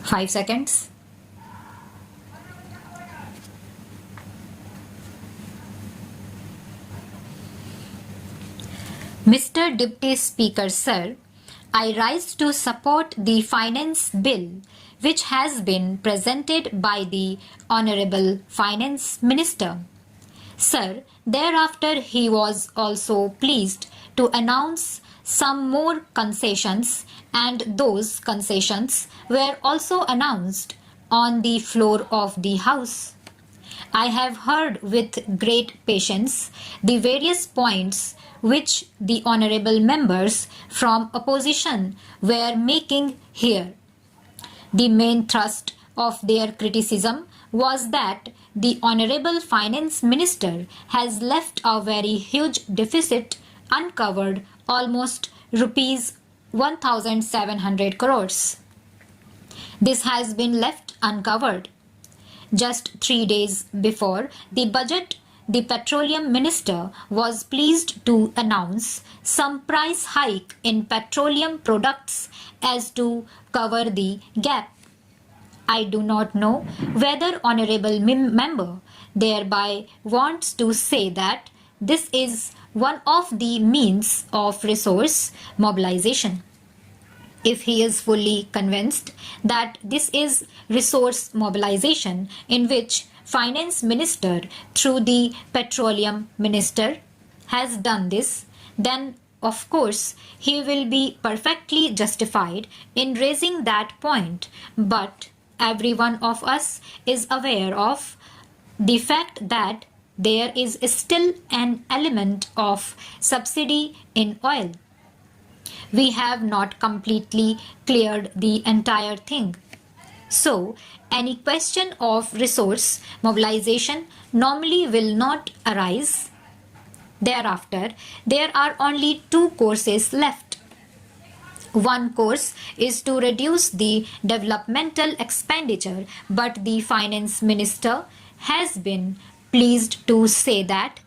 5 seconds. Mr. Deputy Speaker, sir, I rise to support the Finance Bill which has been presented by the Honourable Finance Minister. Sir, thereafter he was also pleased to announce some more concessions, and those concessions were also announced on the floor of the House. I have heard with great patience the various points which the honourable members from opposition were making here. The main thrust of their criticism was that the Honourable Finance Minister has left a very huge deficit uncovered, almost rupees 1,700 crores. This has been left uncovered. Just 3 days before the budget, the Petroleum Minister was pleased to announce some price hike in petroleum products as to cover the gap. I do not know whether Honourable Member thereby wants to say that this is one of the means of resource mobilization. If he is fully convinced that this is resource mobilization in which Finance Minister through the Petroleum Minister has done this, then of course he will be perfectly justified in raising that point, but every one of us is aware of the fact that there is still an element of subsidy in oil. We have not completely cleared the entire thing. So, any question of resource mobilization normally will not arise. Thereafter, there are only 2 courses left. One course is to reduce the developmental expenditure, but the Finance Minister has been pleased to say that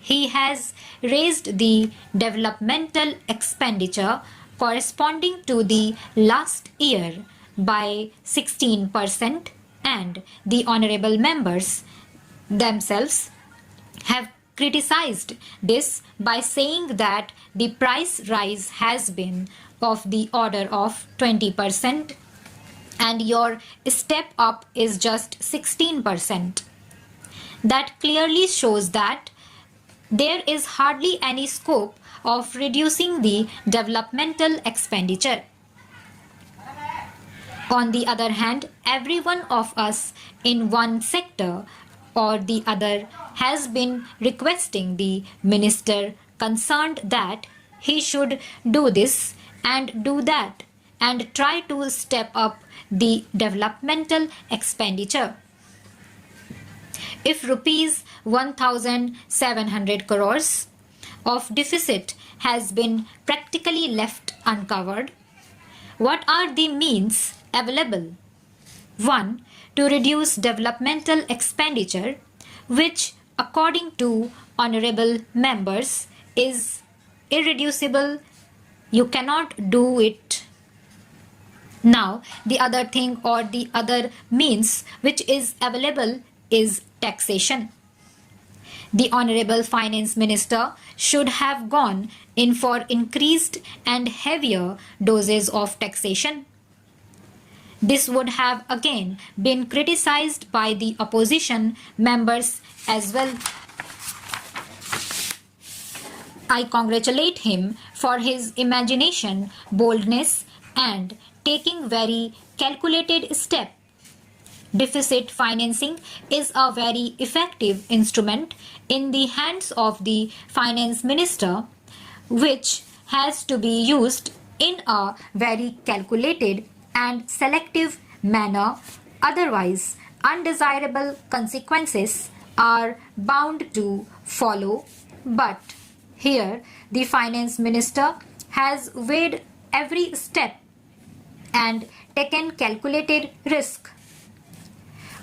he has raised the developmental expenditure corresponding to the last year by 16%, and the honourable members themselves have criticized this by saying that the price rise has been of the order of 20% and your step up is just 16%. That clearly shows that there is hardly any scope of reducing the developmental expenditure. On the other hand, every one of us in one sector or the other has been requesting the minister concerned that he should do this and do that and try to step up the developmental expenditure. If rupees 1,700 crores of deficit has been practically left uncovered, what are the means available? 1. To reduce developmental expenditure, which according to honourable members is irreducible. You cannot do it. Now, the other thing or the other means which is available is taxation. The Honourable Finance Minister should have gone in for increased and heavier doses of taxation. This would have again been criticized by the opposition members as well. I congratulate him for his imagination, boldness, and taking very calculated step. Deficit financing is a very effective instrument in the hands of the finance minister, which has to be used in a very calculated and selective manner. Otherwise, undesirable consequences are bound to follow. But here, the finance minister has weighed every step and taken calculated risk.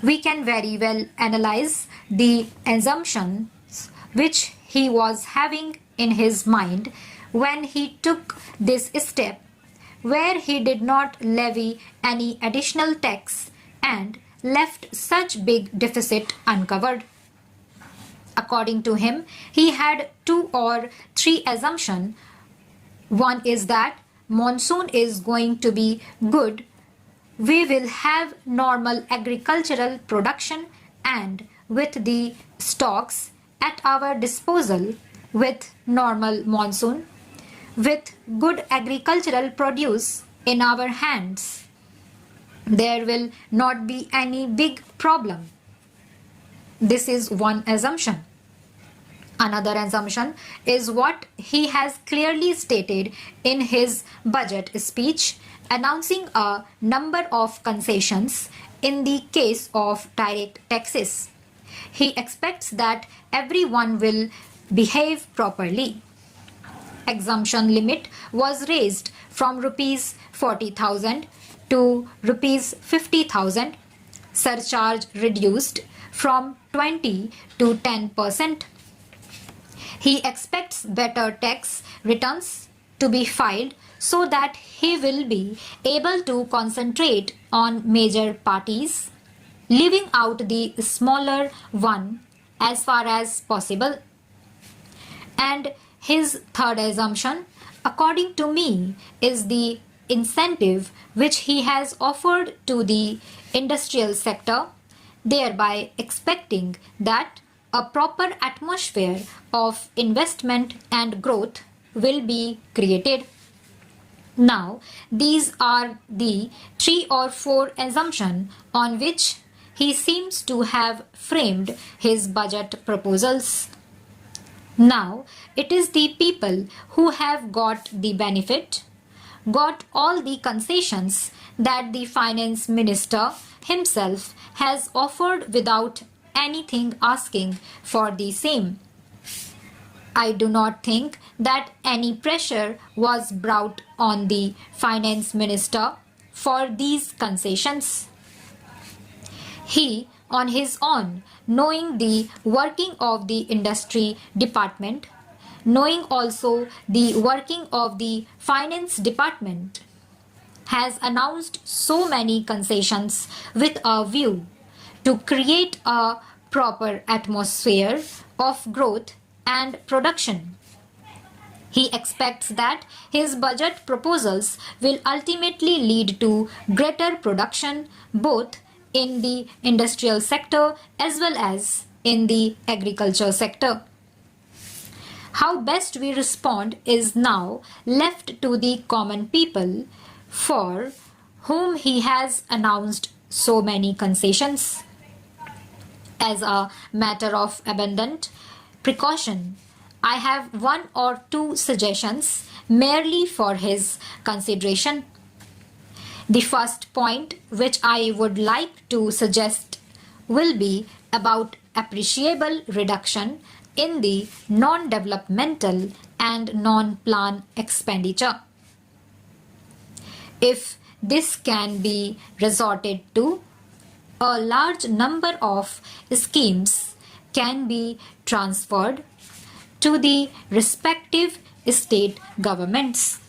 We can very well analyze the assumptions which he was having in his mind when he took this step, where he did not levy any additional tax and left such big deficit uncovered. According to him, he had 2 or 3 assumptions. One is that monsoon is going to be good, we will have normal agricultural production, and with the stocks at our disposal, with normal monsoon, with good agricultural produce in our hands, there will not be any big problem. This is one assumption. Another assumption is what he has clearly stated in his budget speech, announcing a number of concessions in the case of direct taxes. He expects that everyone will behave properly. Exemption limit was raised from rupees 40,000 to rupees 50,000. Surcharge reduced from 20 to 10%. He expects better tax returns to be filed so that he will be able to concentrate on major parties, leaving out the smaller one as far as possible. And his third assumption, according to me, is the incentive which he has offered to the industrial sector, thereby expecting that a proper atmosphere of investment and growth will be created. Now, these are the 3 or 4 assumptions on which he seems to have framed his budget proposals. Now, it is the people who have got the benefit, got all the concessions that the finance minister himself has offered without anything asking for the same. I do not think that any pressure was brought on the finance minister for these concessions. He, on his own, knowing the working of the industry department, knowing also the working of the finance department, has announced so many concessions with a view to create a proper atmosphere of growth and production. He expects that his budget proposals will ultimately lead to greater production both in the industrial sector as well as in the agriculture sector. How best we respond is now left to the common people for whom he has announced so many concessions. As a matter of abundant precaution, I have 1 or 2 suggestions merely for his consideration. The first point which I would like to suggest will be about appreciable reduction in the non-developmental and non-plan expenditure. If this can be resorted to, a large number of schemes can be transferred to the respective state governments.